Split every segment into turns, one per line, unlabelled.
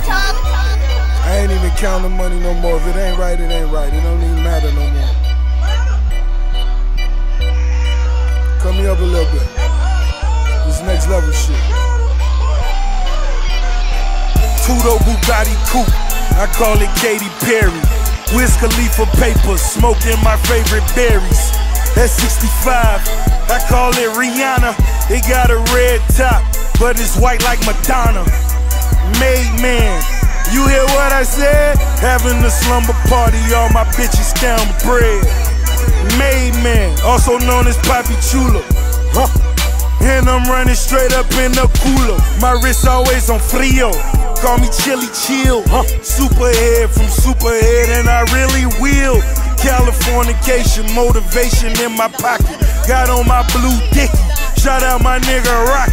I ain't even counting money no more. If it ain't right, it ain't right. It don't even matter no more. Cut me up a little bit. This next level shit. Tudo Bugatti Coupe, I call it Katy Perry. Wiz Khalifa papers, smoking my favorite berries. At 65, I call it Rihanna. It got a red top, but it's white like Madonna. Made man, you hear what I said? Having a slumber party, all my bitches count bread. Made man, also known as Papi Chulo. And I'm running straight up in the cooler. My wrist always on frio. Call me Chili Chill. Superhead from Superhead, and I really will. Californication, motivation in my pocket. Got on my blue dicky. Shout out my nigga Rocky.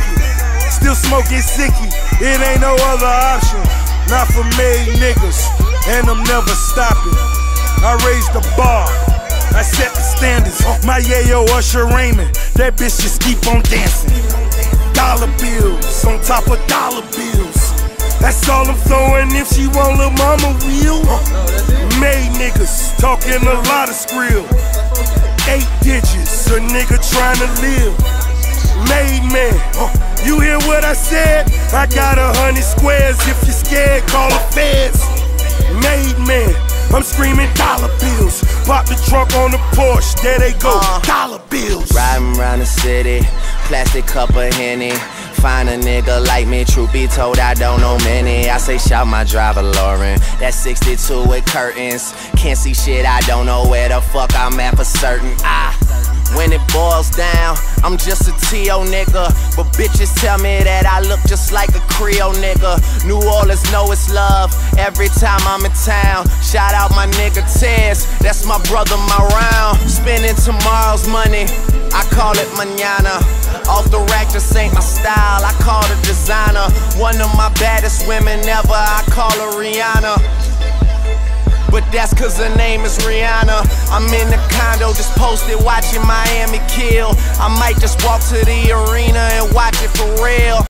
Still smoking sicky. It ain't no other option. Not for made niggas, and I'm never stopping. I raised the bar. I set the standards. My yayo Usher Raymond. That bitch just keep on dancing. Dollar bills on top of dollar bills. That's all I'm throwing if she want lil' mama will. Made niggas talking a lot of skrill. 8 digits, a nigga trying to live. Made man, you hear what I said? I got 100 squares. If you're scared, call the feds. Made man, I'm screaming dollar bills. Pop the trunk on the Porsche, there they go, dollar bills.
Riding around the city, plastic cup of Henny. Find a nigga like me, truth be told, I don't know many. I say shout my driver Lauren. That's 62 with curtains. Can't see shit, I don't know where the fuck I'm at for certain. When it boils down, I'm just a T.O. nigga. But bitches tell me that I look just like a Creole nigga. New Orleans know it's love every time I'm in town. Shout out my nigga Tez, that's my brother, my round. Spending tomorrow's money, I call it mañana. Off the rack, just ain't my style, I call her designer. One of my baddest women ever, I call her Rihanna. But that's cause her name is Rihanna. I'm in the condo just posted watching Miami kill. I might just walk to the arena and watch it for real.